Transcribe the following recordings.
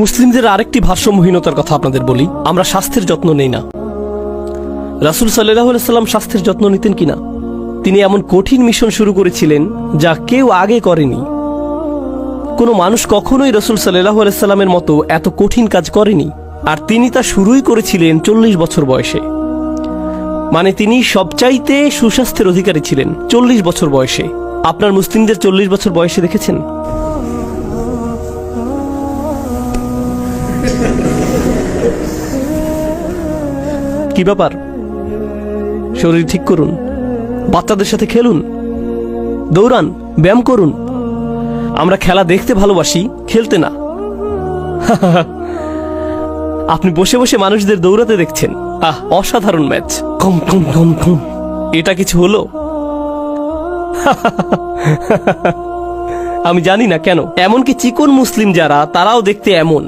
মুসলিমদের আরেকটি ভারসাম্যহীনতার কথা আপনাদের বলি, আমরা স্বাস্থ্যের যত্ন নেই না। রাসূল সাল্লাল্লাহু আলাইহি সাল্লাম স্বাস্থ্যের যত্ন নিতেন কিনা? তিনি এমন কঠিন মিশন শুরু করেছিলেন যা কেউ আগে করেনি। কোনো মানুষ কখনোই রাসূল সাল্লাল্লাহু আলাইহি সাল্লামের মতো এত কঠিন কাজ করেনি। আর তিনি তা শুরুই করেছিলেন 40 বছর বয়সে। মানে তিনি সবচাইতে সুস্বাস্থ্যের অধিকারী ছিলেন 40 বছর বয়সে। আপনার মুসলিমদের 40 বছর বয়সে দেখেছেন? কি ব্যাপার? শরীর ঠিক করুন, বাচ্চাদের সাথে খেলুন, দৌড়ান, ব্যায়াম করুন। আমরা খেলা দেখতে ভালোবাসি, খেলতে না। আপনি বসে বসে মানুষদের দৌড়াতে দেখছেন। অসাধারণ ম্যাচ। কম কম কম কম, এটা কিছু হলো? আমি জানি না কেন এমনকি চিকন মুসলিম যারা, তারাও দেখতে এমন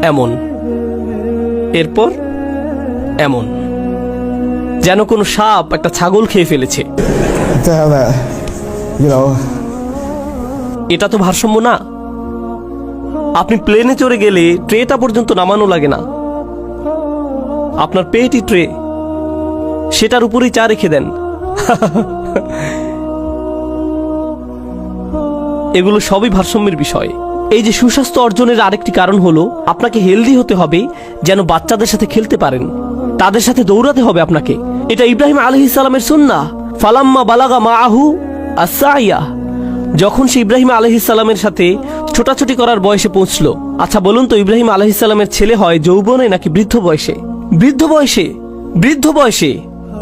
এমন, এরপর এমন, যেন কোনো সাপ একটা ছাগল খেয়ে ফেলেছে। এটা তো ভারসাম্য না। আপনি প্লেনে চড়ে গেলে ট্রেটা পর্যন্ত নামানো লাগে না, আপনার পেটই ট্রে, সেটার উপরেই চা রেখে দেন। এগুলো সবই ভারসাম্যের বিষয়। এই যে সুস্বাস্থ্য অর্জনের আরেকটি কারণ হলো আপনাকে হেলদি হতে হবে, যেন বাচ্চাদের সাথে খেলতে পারেন, তাদের সাথে দৌড়াতে হবে আপনাকে। এটা ইব্রাহিম আলাইহিস সালামের সুন্নাহ। ফালাম্মা বালাগা মাআহু আস-সাইয়া, যখন সে ইব্রাহিম আলাইহিস সালামের সাথে ছোটাছুটি করার বয়সে পৌঁছলো। আচ্ছা বলুন তো, ইব্রাহিম আলাইহিস সালামের ছেলে হয় যৌবনে নাকি বৃদ্ধ বয়সে? বৃদ্ধ বয়সে, বৃদ্ধ বয়সে।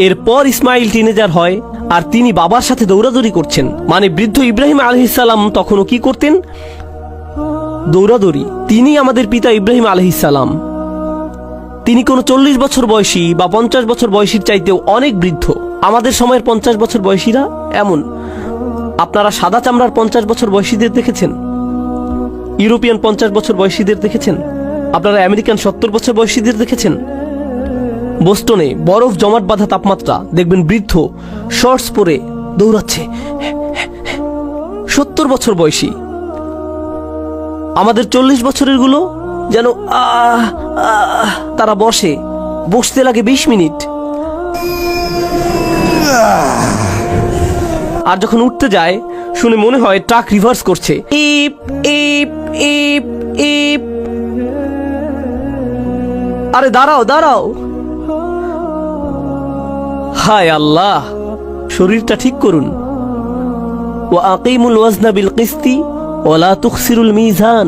এরপর ইসমাইল টিনেজার হয়, আর তিনি বাবার সাথে দৌড়াদৌড়ি করছেন। মানে বৃদ্ধ ইব্রাহিম আলাইহিস সালাম তখনও কি করতেন? দৌড়াদৌড়ি। তিনি আমাদের পিতা ইব্রাহিম আলাইহিস সালাম। তিনি কোনো 40 বছর বয়সী বা 50 বছর বয়সীর চাইতেও অনেক বৃদ্ধ। আমাদের সময়ের 50 বছর বয়সীরা এমন। আপনারা সাদা চামড়ার 50 বছর বয়সীদের দেখেছেন? ইউরোপিয়ান 50 বছর বয়সীদের দেখেছেন? আপনারা আমেরিকান 70 বছর বয়সীদের দেখেছেন? বোস্টনে বরফ জমাট বাঁধা তাপমাত্রা, দেখবেন বৃদ্ধ শর্টস পরে দৌড়াচ্ছে, 70 বছর বয়সী। আমাদের 40 বছরের গুলো যেন তারা বসতে লাগে 20 মিনিট, আর যখন উঠতে যায় শুনে মনে হয় ট্রাক রিভার্স করছে। ইপ ইপ ইপ ইপ। আরে দাঁড়াও দাঁড়াও, হায় আল্লাহ, শরীরটা ঠিক করুন। ওয়া আকিমুল ওয়াজনা বিল কিসতি ওয়া লা তুখসিরুল মিজান।